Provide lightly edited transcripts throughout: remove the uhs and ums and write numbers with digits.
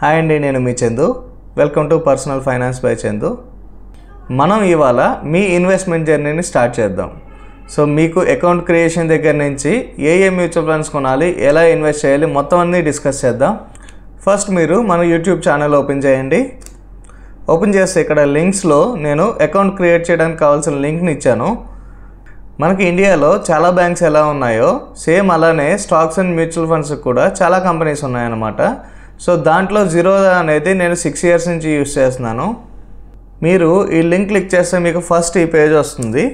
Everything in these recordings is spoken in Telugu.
హాయ్ అండి, నేను మీ Chandu. Welcome to personal finance by Chandu. మనం ఇవాళ మీ ఇన్వెస్ట్మెంట్ జర్నీని స్టార్ట్ చేద్దాం. సో మీకు అకౌంట్ క్రియేషన్ దగ్గర నుంచి ఏ మ్యూచువల్ ఫండ్స్ కొనాలి, ఎలా ఇన్వెస్ట్ చేయాలి, మొత్తం అన్నీ డిస్కస్ చేద్దాం. ఫస్ట్ మీరు మన యూట్యూబ్ ఛానల్ ఓపెన్ చేయండి. ఓపెన్ చేస్తే ఇక్కడ లింక్స్లో నేను అకౌంట్ క్రియేట్ చేయడానికి కావాల్సిన లింక్ని ఇచ్చాను. మనకి ఇండియాలో చాలా బ్యాంక్స్ ఎలా ఉన్నాయో సేమ్ అలానే స్టాక్స్ అండ్ మ్యూచువల్ ఫండ్స్ కూడా చాలా కంపెనీస్ ఉన్నాయన్నమాట. సో దాంట్లో జిరోదా అనేది నేను 6 years నుంచి యూస్ చేస్తున్నాను. మీరు ఈ లింక్ క్లిక్ చేస్తే మీకు ఫస్ట్ ఈ పేజ్ వస్తుంది.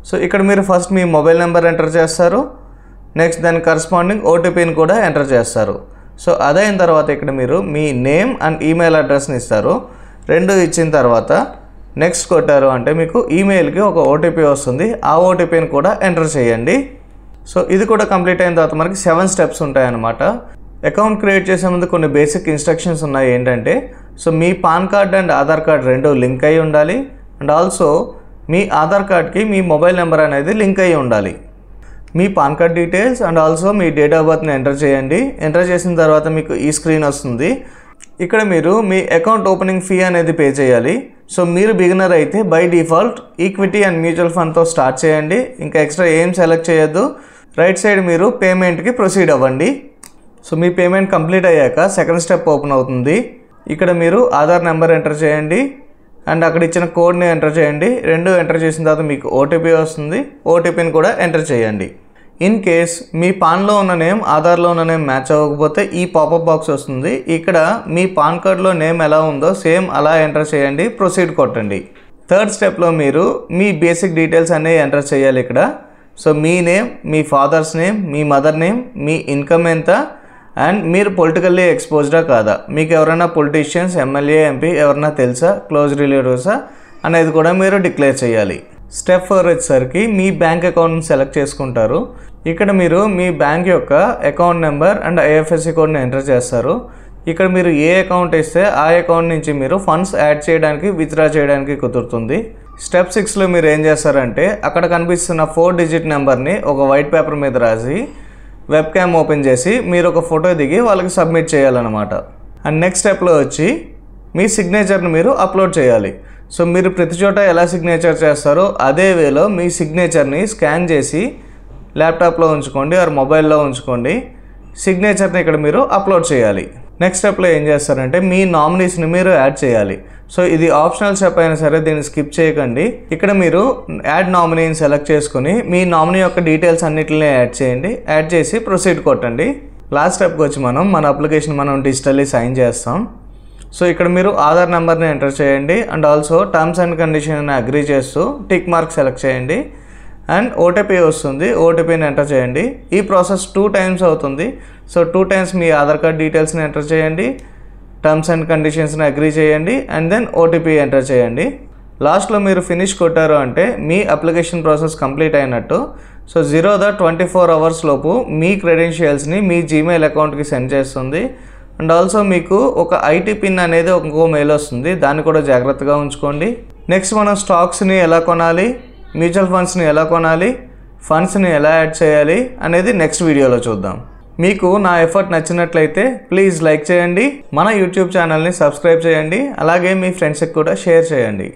సో ఇక్కడ మీరు ఫస్ట్ మీ మొబైల్ నెంబర్ ఎంటర్ చేస్తారు. నెక్స్ట్ దాని కరస్పాండింగ్ ఓటీపీని కూడా ఎంటర్ చేస్తారు. సో అదైన తర్వాత ఇక్కడ మీరు మీ నేమ్ అండ్ ఈమెయిల్ అడ్రస్ని ఇస్తారు. రెండు ఇచ్చిన తర్వాత నెక్స్ట్ కొట్టారు అంటే మీకు ఈమెయిల్కి ఒక ఓటీపీ వస్తుంది. ఆ ఓటీపీని కూడా ఎంటర్ చేయండి. సో ఇది కూడా కంప్లీట్ అయిన తర్వాత మనకి 7 steps ఉంటాయన్నమాట. అకౌంట్ క్రియేట్ చేసే ముందు కొన్ని బేసిక్ ఇన్స్ట్రక్షన్స్ ఉన్నాయి. ఏంటంటే సో మీ PAN card and Aadhaar card రెండు లింక్ అయి ఉండాలి. అండ్ ఆల్సో మీ ఆధార్ కార్డ్కి మీ మొబైల్ నెంబర్ అనేది లింక్ అయి ఉండాలి. మీ PAN card details and also మీ డేట్ ఆఫ్ బర్త్ని ఎంటర్ చేయండి. ఎంటర్ చేసిన తర్వాత మీకు ఈ స్క్రీన్ వస్తుంది. ఇక్కడ మీరు మీ అకౌంట్ ఓపెనింగ్ ఫీ అనేది పే చేయాలి. సో మీరు బిగినర్ అయితే by default equity and mutual ఫండ్తో స్టార్ట్ చేయండి. ఇంకా ఎక్స్ట్రా ఏం సెలెక్ట్ చేయొద్దు. రైట్ సైడ్ మీరు పేమెంట్కి ప్రొసీడ్ అవ్వండి. సో మీ పేమెంట్ కంప్లీట్ అయ్యాక సెకండ్ స్టెప్ ఓపెన్ అవుతుంది. ఇక్కడ మీరు ఆధార్ నెంబర్ ఎంటర్ చేయండి అండ్ అక్కడ ఇచ్చిన కోడ్ని ఎంటర్ చేయండి. రెండు ఎంటర్ చేసిన తర్వాత మీకు ఓటీపీ వస్తుంది. ఓటీపీని కూడా ఎంటర్ చేయండి. ఇన్ కేస్ మీ పాన్లో ఉన్న నేమ్ ఆధార్లో ఉన్న నేమ్ మ్యాచ్ అవ్వకపోతే ఈ పాపప్ బాక్స్ వస్తుంది. ఇక్కడ మీ పాన్ కార్డ్లో నేమ్ ఎలా ఉందో సేమ్ అలా ఎంటర్ చేయండి. ప్రొసీడ్ కొట్టండి. థర్డ్ స్టెప్లో మీరు మీ బేసిక్ డీటెయిల్స్ అన్నీ ఎంటర్ చేయాలి ఇక్కడ. సో మీ నేమ్, మీ ఫాదర్స్ నేమ్, మీ మదర్ నేమ్, మీ ఇన్కమ్ ఎంత అండ్ మీరు పొలిటికల్లీ ఎక్స్పోజ్డా కాదా, మీకు ఎవరైనా పొలిటీషియన్స్, ఎమ్మెల్యే, ఎంపీ ఎవరైనా తెలుసా, క్లోజ్ రిలేటివ్సా అనేది కూడా మీరు డిక్లేర్ చేయాలి. స్టెప్ 4 వచ్చేసరికి మీ బ్యాంక్ అకౌంట్ని సెలెక్ట్ చేసుకుంటారు. ఇక్కడ మీరు మీ బ్యాంక్ యొక్క అకౌంట్ నెంబర్ అండ్ ఐఎఫ్ఎస్సి కోడ్ని ఎంటర్ చేస్తారు. ఇక్కడ మీరు ఏ అకౌంట్ ఇస్తే ఆ అకౌంట్ నుంచి మీరు ఫండ్స్ యాడ్ చేయడానికి, విత్డ్రా చేయడానికి కుదురుతుంది. స్టెప్ 6లో మీరు ఏం చేస్తారంటే అక్కడ కనిపిస్తున్న 4 digit నెంబర్ని ఒక వైట్ పేపర్ మీద రాసి వెబ్ క్యామ్ ఓపెన్ చేసి మీరు ఒక ఫోటో దిగి వాళ్ళకి సబ్మిట్ చేయాలన్నమాట. అండ్ నెక్స్ట్ స్టెప్లో వచ్చి మీ సిగ్నేచర్ని మీరు అప్లోడ్ చేయాలి. సో మీరు ప్రతి చోట ఎలా సిగ్నేచర్ చేస్తారో అదే వేలో మీ సిగ్నేచర్ని స్కాన్ చేసి ల్యాప్టాప్లో ఉంచుకోండి ఆర్ మొబైల్లో ఉంచుకోండి. సిగ్నేచర్ని ఇక్కడ మీరు అప్లోడ్ చేయాలి. నెక్స్ట్ స్టెప్లో ఏం చేస్తారంటే మీ నామినీస్ని మీరు యాడ్ చేయాలి. సో ఇది ఆప్షనల్ స్టెప్ అయినా సరే దీన్ని స్కిప్ చేయకండి. ఇక్కడ మీరు యాడ్ నామినీని సెలెక్ట్ చేసుకుని మీ నామినీ యొక్క డీటెయిల్స్ అన్నిటిని యాడ్ చేయండి. యాడ్ చేసి ప్రొసీడ్ కొట్టండి. లాస్ట్ స్టెప్కి వచ్చి మన అప్లికేషన్ డిజిటల్లీ సైన్ చేస్తాం. సో ఇక్కడ మీరు ఆధార్ నెంబర్ని ఎంటర్ చేయండి అండ్ ఆల్సో టర్మ్స్ అండ్ కండిషన్ని అగ్రీ చేస్తూ టిక్ మార్క్ సెలెక్ట్ చేయండి అండ్ ఓటీపీ వస్తుంది. ఓటీపీని ఎంటర్ చేయండి. ఈ ప్రాసెస్ 2 times అవుతుంది. సో 2 times మీ ఆధార్ కార్డ్ డీటెయిల్స్ని ఎంటర్ చేయండి, టర్మ్స్ అండ్ కండిషన్స్ని అగ్రీ చేయండి అండ్ దెన్ ఓటీపీ ఎంటర్ చేయండి. లాస్ట్లో మీరు ఫినిష్ కొట్టారు అంటే మీ అప్లికేషన్ ప్రాసెస్ కంప్లీట్ అయినట్టు. సో జిరోదా 24 hours లోపు మీ క్రెడెన్షియల్స్ని మీ జీమెయిల్ అకౌంట్కి సెండ్ చేస్తుంది. అండ్ ఆల్సో మీకు ఒక ఐటీ పిన్ అనేది ఇంకో మెయిల్ వస్తుంది. దాన్ని కూడా జాగ్రత్తగా ఉంచుకోండి. నెక్స్ట్ మనం స్టాక్స్ని ఎలా కొనాలి, మ్యూచువల్ ఫండ్స్ని ఎలా కొనాలి, ఫండ్స్ని ఎలా యాడ్ చేయాలి అనేది నెక్స్ట్ వీడియోలో చూద్దాం. మీకు నా ఎఫర్ట్ నచ్చినట్లయితే ప్లీజ్ లైక్ చేయండి, మన యూట్యూబ్ ఛానల్ని సబ్స్క్రైబ్ చేయండి, అలాగే మీ ఫ్రెండ్స్కి కూడా షేర్ చేయండి.